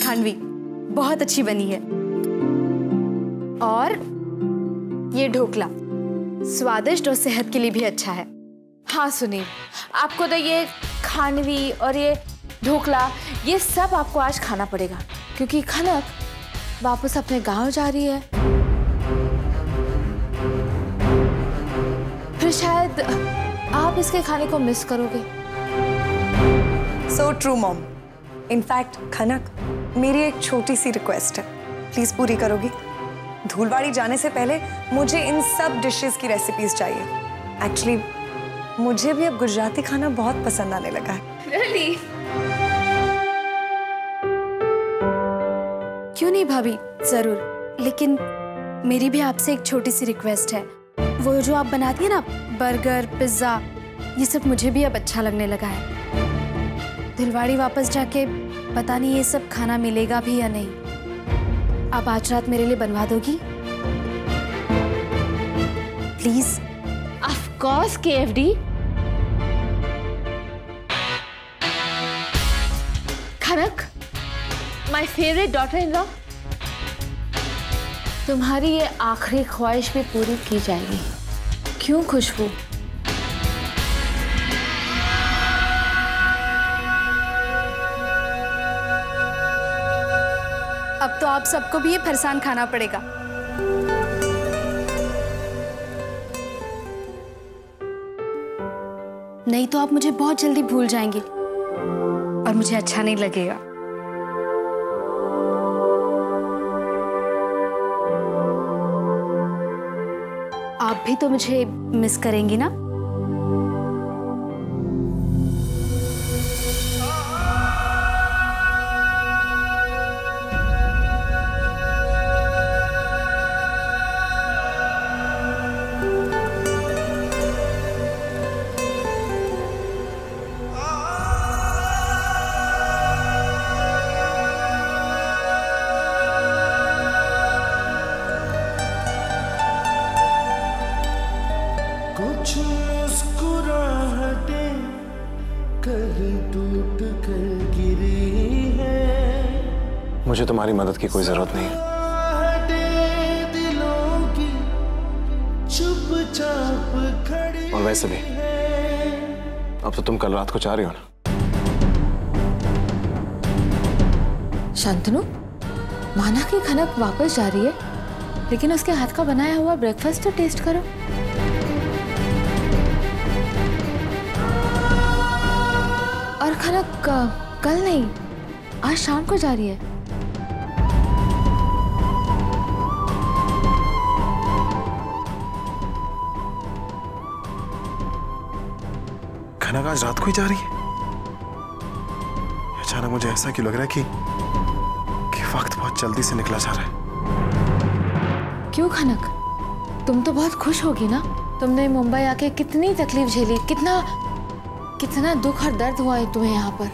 खांडवी बहुत अच्छी बनी है। और ये ढोकला स्वादिष्ट और सेहत के लिए भी अच्छा है। हाँ सुनील, आपको तो ये खांडवी और ये ढोकला ये सब आपको आज खाना पड़ेगा, क्योंकि खनक वापस अपने गांव जा रही है। फिर शायद आप इसके खाने को मिस करोगे। So true mom. इनफैक्ट खनक, मेरी एक छोटी सी रिक्वेस्ट है, प्लीज पूरी करोगी? धूलवाड़ी जाने से पहले मुझे इन सब डिशेस की रेसिपीज चाहिए। एक्चुअली मुझे भी अब गुजराती खाना बहुत पसंद आने लगा है। Really? क्यों नहीं भाभी, जरूर। लेकिन मेरी भी आपसे एक छोटी सी रिक्वेस्ट है। वो जो आप बनाती है ना, बर्गर, पिज्जा, ये सब मुझे भी अब अच्छा लगने लगा है। धुलवाड़ी वापस जाके पता नहीं ये सब खाना मिलेगा भी या नहीं। आप आज रात मेरे लिए बनवा दोगी please? Of course, KFD। Khanak, my favorite daughter-in-law, तुम्हारी ये आखिरी ख्वाहिश भी पूरी की जाएगी। क्यों खुशबू? अब तो आप सबको भी ये फरसान खाना पड़ेगा। नहीं तो आप मुझे बहुत जल्दी भूल जाएंगे और मुझे अच्छा नहीं लगेगा। आप भी तो मुझे मिस करेंगी ना? कुछ मुस्कुराहटें कल टूट कर गिरी है। मुझे तुम्हारी मदद की कोई जरूरत नहीं है। दिलों की चुपचाप खड़ी। और वैसे भी अब तो तुम कल रात को चाह रही हो ना। शांतनु, माना कि खनक वापस जा रही है, लेकिन उसके हाथ का बनाया हुआ ब्रेकफास्ट तो टेस्ट करो। और खनक कल नहीं, आज शाम को जा रही है। खनक आज रात को ही जा रही है? अचानक मुझे ऐसा क्यों लग रहा है कि वक्त बहुत जल्दी से निकला जा रहा है। क्यों खनक, तुम तो बहुत खुश होगी ना? तुमने मुंबई आके कितनी तकलीफ झेली, कितना दुख और दर्द हुआ है तुम्हें यहाँ पर।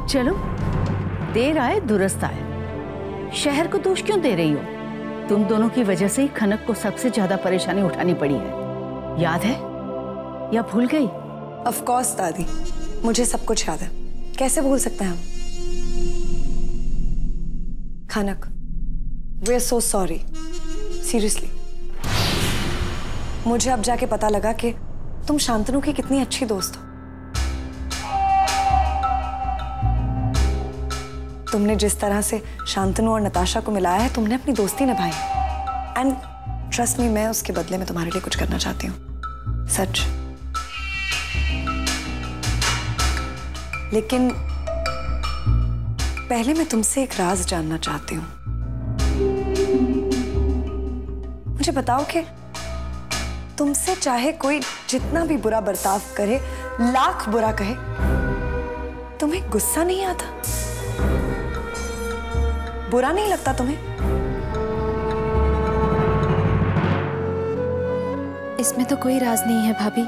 चलो, देर आए दुरुस्त आए। शहर को दोष क्यों दे रही हो? तुम दोनों की वजह से ही खनक को सबसे ज्यादा परेशानी उठानी पड़ी है। याद है या भूल गई? ऑफ कोर्स दादी, मुझे सब कुछ याद है। कैसे भूल सकते हैं हम? खनक, we are so sorry, seriously. मुझे अब जाके पता लगा कि तुम शांतनु की कितनी अच्छी दोस्त हो। तुमने जिस तरह से शांतनु और नताशा को मिलाया है, तुमने अपनी दोस्ती निभाई। एंड ट्रस्ट मी, मैं उसके बदले में तुम्हारे लिए कुछ करना चाहती हूँ, सच। लेकिन पहले मैं तुमसे एक राज जानना चाहती हूँ। मुझे बताओ कि तुमसे चाहे कोई जितना भी बुरा बर्ताव करे, लाख बुरा कहे, तुम्हें गुस्सा नहीं आता? बुरा नहीं लगता तुम्हें? इसमें तो कोई राज नहीं है भाभी।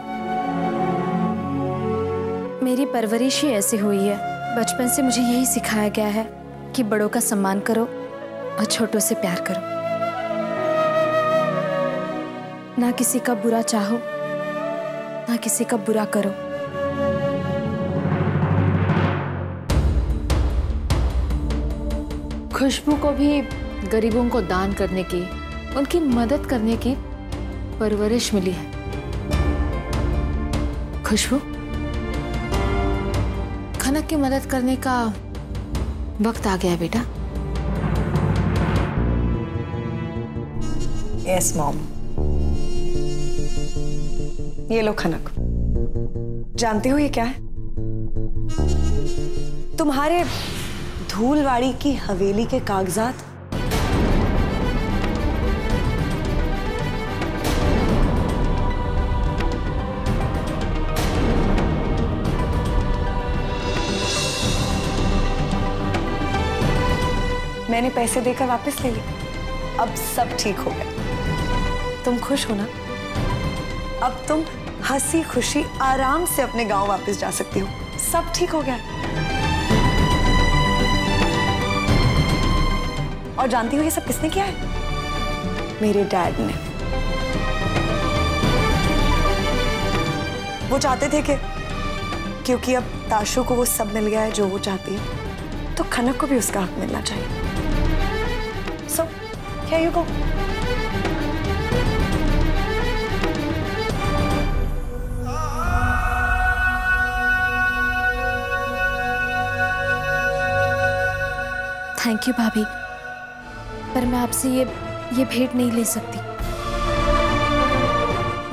मेरी परवरिश ही ऐसी हुई है। बचपन से मुझे यही सिखाया गया है कि बड़ों का सम्मान करो और छोटों से प्यार करो। ना किसी का बुरा चाहो, ना किसी का बुरा करो। खुशबू को भी गरीबों को दान करने की, उनकी मदद करने की परवरिश मिली है। खुशबू, खनक की मदद करने का वक्त आ गया है बेटा। Yes mom. ये लो खनक। जानते हो ये क्या है? तुम्हारे धूलवाड़ी की हवेली के कागजात। मैंने पैसे देकर वापस ले लिए। अब सब ठीक हो गया। तुम खुश हो ना? अब तुम हंसी खुशी आराम से अपने गांव वापस जा सकती हो। सब ठीक हो गया। और जानती हो ये सब किसने किया है? मेरे डैड ने। वो चाहते थे कि क्योंकि अब ताशु को वो सब मिल गया है जो वो चाहती है, तो खनक को भी उसका हक मिलना चाहिए। So, here you go. Thank you भाभी, पर मैं आपसे ये भेंट नहीं ले सकती।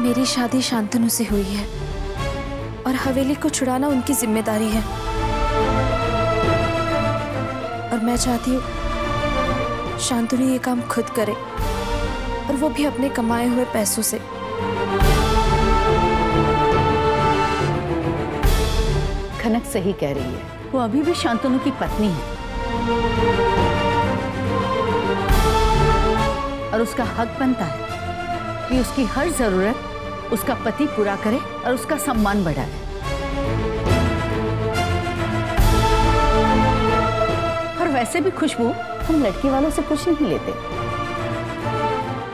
मेरी शादी शांतनु से हुई है और हवेली को छुड़ाना उनकी जिम्मेदारी है। और मैं चाहती हूँ शांतनु ये काम खुद करे, और वो भी अपने कमाए हुए पैसों से। खनक सही कह रही है, वो अभी भी शांतनु की पत्नी है और उसका हक बनता है कि उसकी हर जरूरत उसका पति पूरा करे और उसका सम्मान बढ़ाए। और वैसे भी खुशबू, हम लड़की वालों से कुछ नहीं लेते।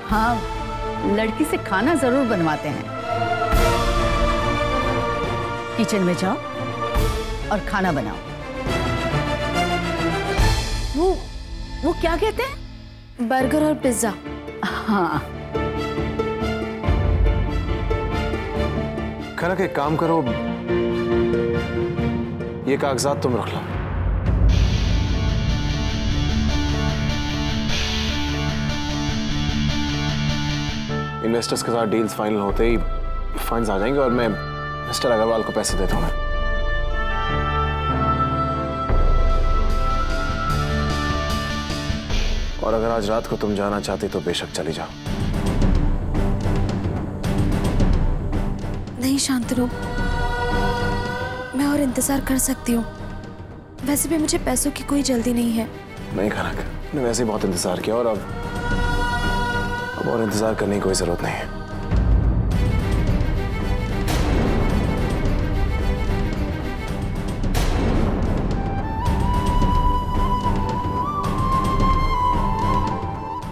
हाँ, लड़की से खाना जरूर बनवाते हैं। किचन में जाओ और खाना बनाओ। वो क्या कहते हैं? बर्गर और पिज्जा। हाँ। खनक एक काम करो, ये कागजात तुम रख लो। इन्वेस्टर्स के साथ डील्स फाइनल होते ही फंड्स आ जाएंगे और मैं मिस्टर अग्रवाल को पैसे देता हूँ। और अगर आज रात को तुम जाना चाहती तो बेशक चली जाओ। नहीं शांतनु, मैं और इंतजार कर सकती हूँ। वैसे भी मुझे पैसों की कोई जल्दी नहीं है। नहीं खनक, मैंने वैसे ही बहुत इंतजार किया और अब और इंतजार करने की कोई जरूरत नहीं है।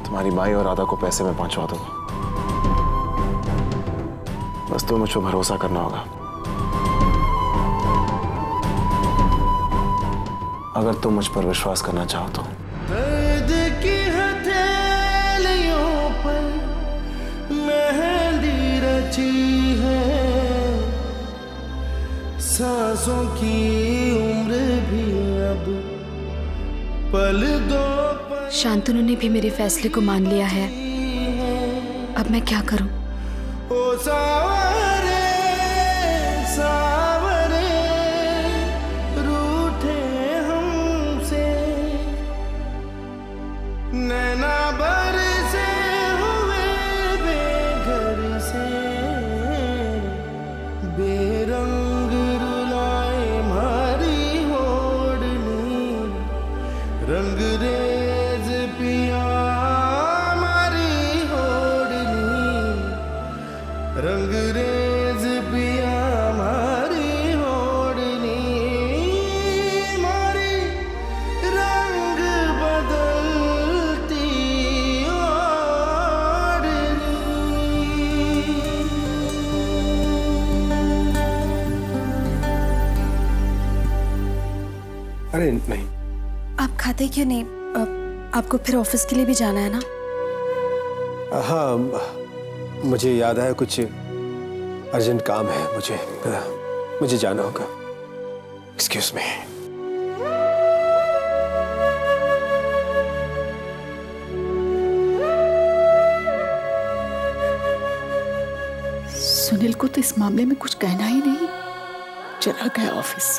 तुम्हारी माई और राधा को पैसे में पहुंचवा दूंगा। बस तुम्हें मुझ पर भरोसा करना होगा। अगर तुम मुझ पर विश्वास करना चाहो तो। दर्द की हथेलियों पर मेहंदी रची है, सांसों की उम्र भी अब पल दो पल। शांतनु ने भी मेरे फैसले को मान लिया है। अब मैं क्या करूं? ओ सावरे सावरे रूठे हमसे, नैना बरसे हुए बेघर से, बेरंग रुलाए मारी होड़नी, रंगरेज पिया मारी होड़नी, रंगरेज पिया मारी होड़नी, मारी रंग बदलती ओढ़नी। अरे नहीं, आप खाते क्यों नहीं? आपको फिर ऑफिस के लिए भी जाना है ना? हाँ, मुझे याद आया, कुछ अर्जेंट काम है, मुझे जाना होगा। Excuse me. सुनील को तो इस मामले में कुछ कहना ही नहीं, चला गया ऑफिस।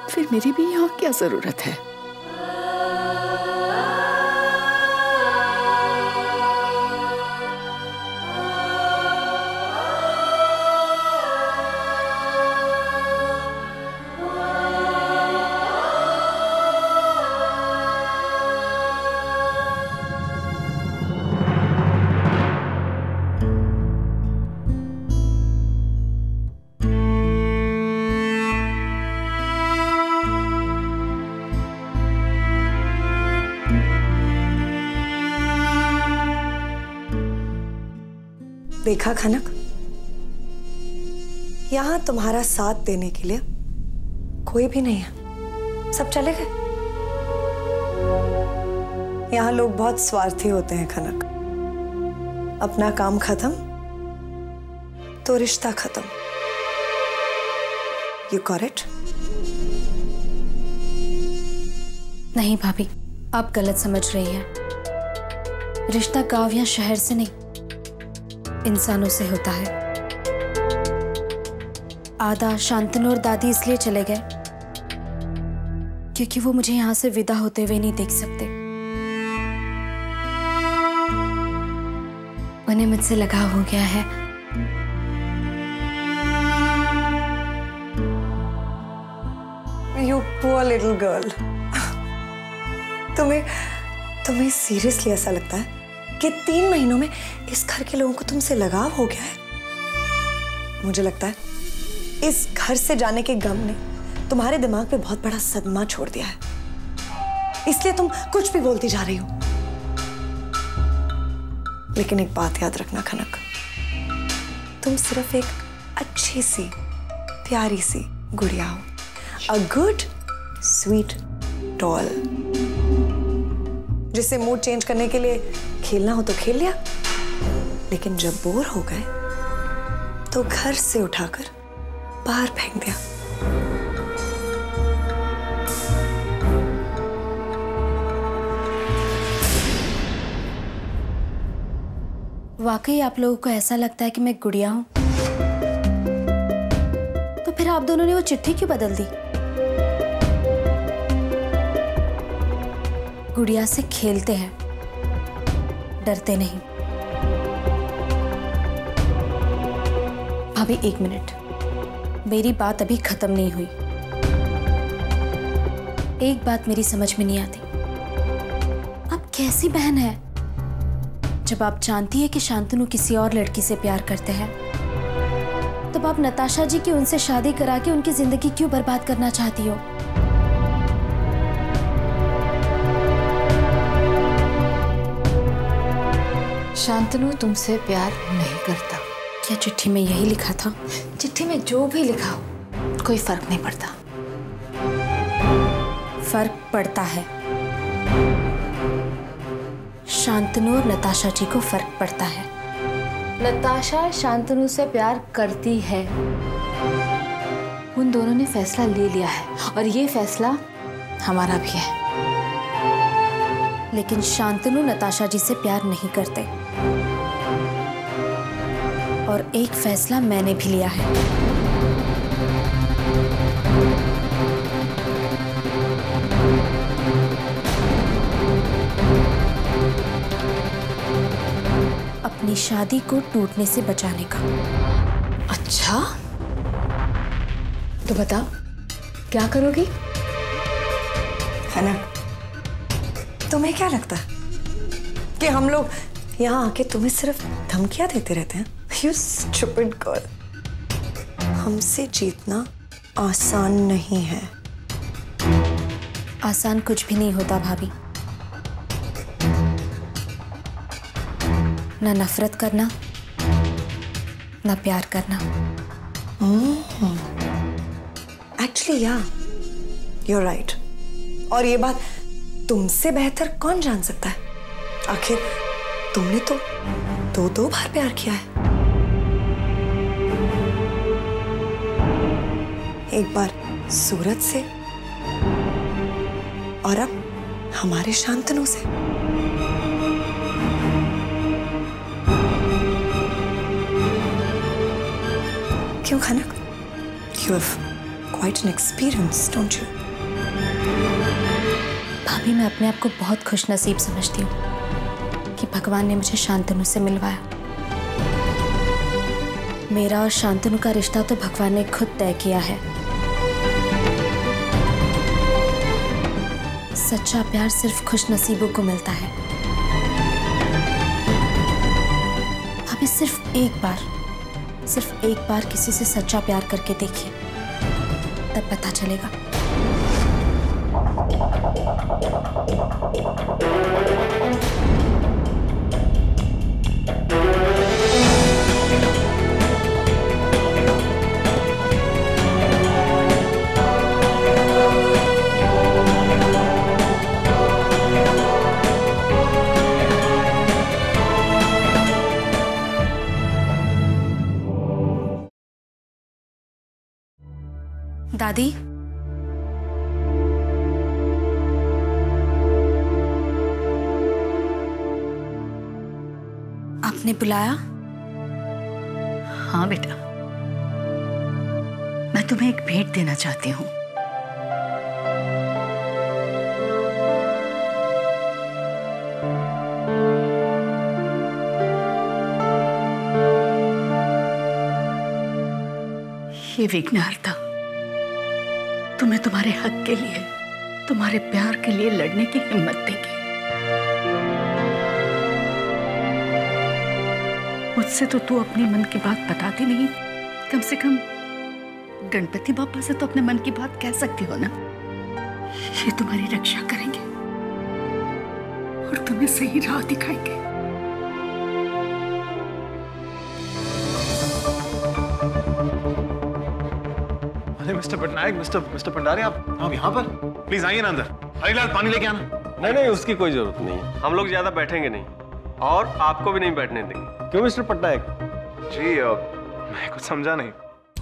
फिर मेरी भी यहाँ क्या जरूरत है? देखा खनक, यहां तुम्हारा साथ देने के लिए कोई भी नहीं है, सब चले गए। यहां लोग बहुत स्वार्थी होते हैं खनक। अपना काम खत्म तो रिश्ता खत्म। You got it? नहीं भाभी, आप गलत समझ रही हैं। रिश्ता गांव या शहर से नहीं, इंसानों से होता है। आदा, शांतनु और दादी इसलिए चले गए क्योंकि वो मुझे यहां से विदा होते हुए नहीं देख सकते। उन्हें मुझसे लगाव हो गया है। You poor little girl. तुम्हें सीरियसली ऐसा लगता है कि 3 महीनों में इस घर के लोगों को तुमसे लगाव हो गया है? मुझे लगता है इस घर से जाने के गम ने तुम्हारे दिमाग पे बहुत बड़ा सदमा छोड़ दिया है, इसलिए तुम कुछ भी बोलती जा रही हो। लेकिन एक बात याद रखना खनक, तुम सिर्फ एक अच्छी सी प्यारी सी गुड़िया हो, अ गुड स्वीट डॉल, जिसे मूड चेंज करने के लिए खेलना हो तो खेल लिया, लेकिन जब बोर हो गए तो घर से उठाकर बाहर फेंक दिया। वाकई आप लोगों को ऐसा लगता है कि मैं गुड़िया हूं? तो फिर आप दोनों ने वो चिट्ठी क्यों बदल दी? गुड़िया से खेलते हैं, डरते नहीं। भाभी 1 मिनट, मेरी बात अभी खत्म नहीं हुई। एक बात मेरी समझ में नहीं आती, आप कैसी बहन है जब आप जानती है कि शांतनु किसी और लड़की से प्यार करते हैं, तब आप नताशा जी की उनसे शादी करा के उनकी जिंदगी क्यों बर्बाद करना चाहती हो? शांतनु तुमसे प्यार नहीं करता। क्या चिट्ठी में यही लिखा था? चिट्ठी में जो भी लिखा हो कोई फर्क नहीं पड़ता। फर्क पड़ता है। शांतनु और नताशा जी को फर्क पड़ता है। नताशा शांतनु से प्यार करती है। उन दोनों ने फैसला ले लिया है और ये फैसला हमारा भी है। लेकिन शांतनु नताशा जी से प्यार नहीं करते, और एक फैसला मैंने भी लिया है। अपनी शादी को टूटने से बचाने का। अच्छा, तो बताओ क्या करोगी? खनक, तुम्हें क्या लगता है कि हम लोग यहाँ आके तुम्हें सिर्फ धमकियां देते रहते हैं? You stupid girl. हमसे जीतना आसान नहीं है। आसान कुछ भी नहीं होता भाभी। ना नफरत करना, ना प्यार करना। Actually, yeah, you're right. और ये बात तुमसे बेहतर कौन जान सकता है? आखिर तुमने तो दो बार प्यार किया है। एक बार सूरज से और अब हमारे शांतनु से। क्यों खनक? You have quite an experience, don't you? भाभी, मैं अपने आप को बहुत खुशनसीब समझती हूँ कि भगवान ने मुझे शांतनु से मिलवाया। मेरा और शांतनु का रिश्ता तो भगवान ने खुद तय किया है। सच्चा प्यार सिर्फ खुशनसीबों को मिलता है। भाभी, सिर्फ एक बार किसी से सच्चा प्यार करके देखिए, तब पता चलेगा। दादी, आपने बुलाया? हाँ बेटा, मैं तुम्हें एक भेंट देना चाहती हूँ। ये विघ्नहर्ता तुम्हें तुम्हारे हक के लिए, तुम्हारे प्यार के लिए लड़ने की हिम्मत देगी। मुझसे तो तू अपने मन की बात बताती नहीं, कम से कम गणपति बापा से तो अपने मन की बात कह सकती हो ना। ये तुम्हारी रक्षा करेंगे और तुम्हें सही राह दिखाएंगे। अरे मिस्टर पटनायक, मिस्टर भंडारी, आप यहाँ पर? प्लीज आइए ना अंदर। हरीलाल, पानी लेके आना। नहीं, उसकी कोई जरूरत नहीं। हम लोग ज्यादा बैठेंगे नहीं और आपको भी नहीं बैठने देंगे। क्यों मिस्टर पटनायक? जी मैं कुछ समझा नहीं।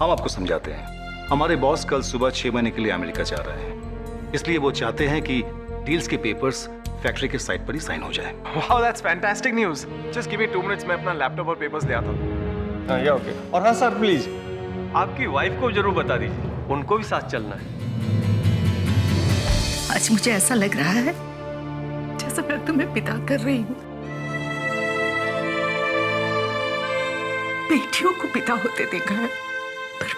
हम आपको समझाते हैं। हमारे बॉस कल सुबह 6 महीने के लिए अमेरिका जा रहे हैं, इसलिए वो चाहते हैं कि डील्स के पेपर्स फैक्ट्री के साइट पर ही साइन हो जाए। Wow, that's fantastic news. Just give me 2 minutes, मैं अपना लैपटॉप और पेपर्स ले आता हूँ। या ओके। और हाँ सर, प्लीज आपकी वाइफ को जरूर बता दीजिए, उनको भी साथ चलना है। आज मुझे ऐसा लग रहा है जैसे मैं तुम्हें पिता कर रही हूँ। बेटियों को पिता होते देखा है, पर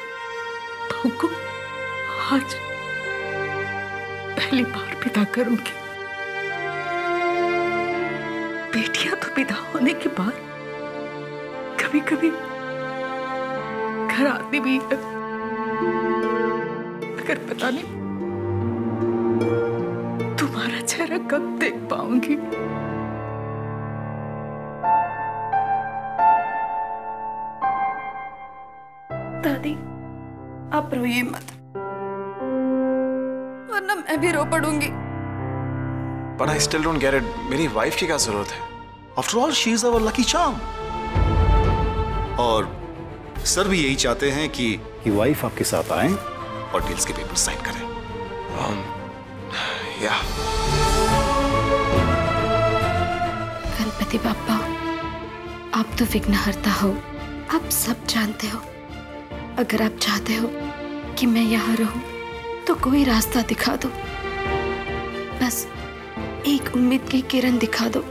बहू को आज पहली बार पिता करूंगी। बेटियां तो पिता होने के बाद कभी कभी घर आती भी है, मगर पता नहीं तुम्हारा चेहरा कब देख पाऊंगी। दादी, आप रोइए मत, वरना मैं भी रो पड़ूंगी। But I still don't get it. मेरी वाइफ की क्या जरूरत है? After all she is our lucky charm. और सर भी यही चाहते हैं कि वाइफ आपके साथ आए और डील्स के पेपर साइन करें। या गणपति बापा, आप तो विघ्नहर्ता हो, आप सब जानते हो। अगर आप चाहते हो कि मैं यहाँ रहूं, तो कोई रास्ता दिखा दो, बस एक उम्मीद की किरण दिखा दो।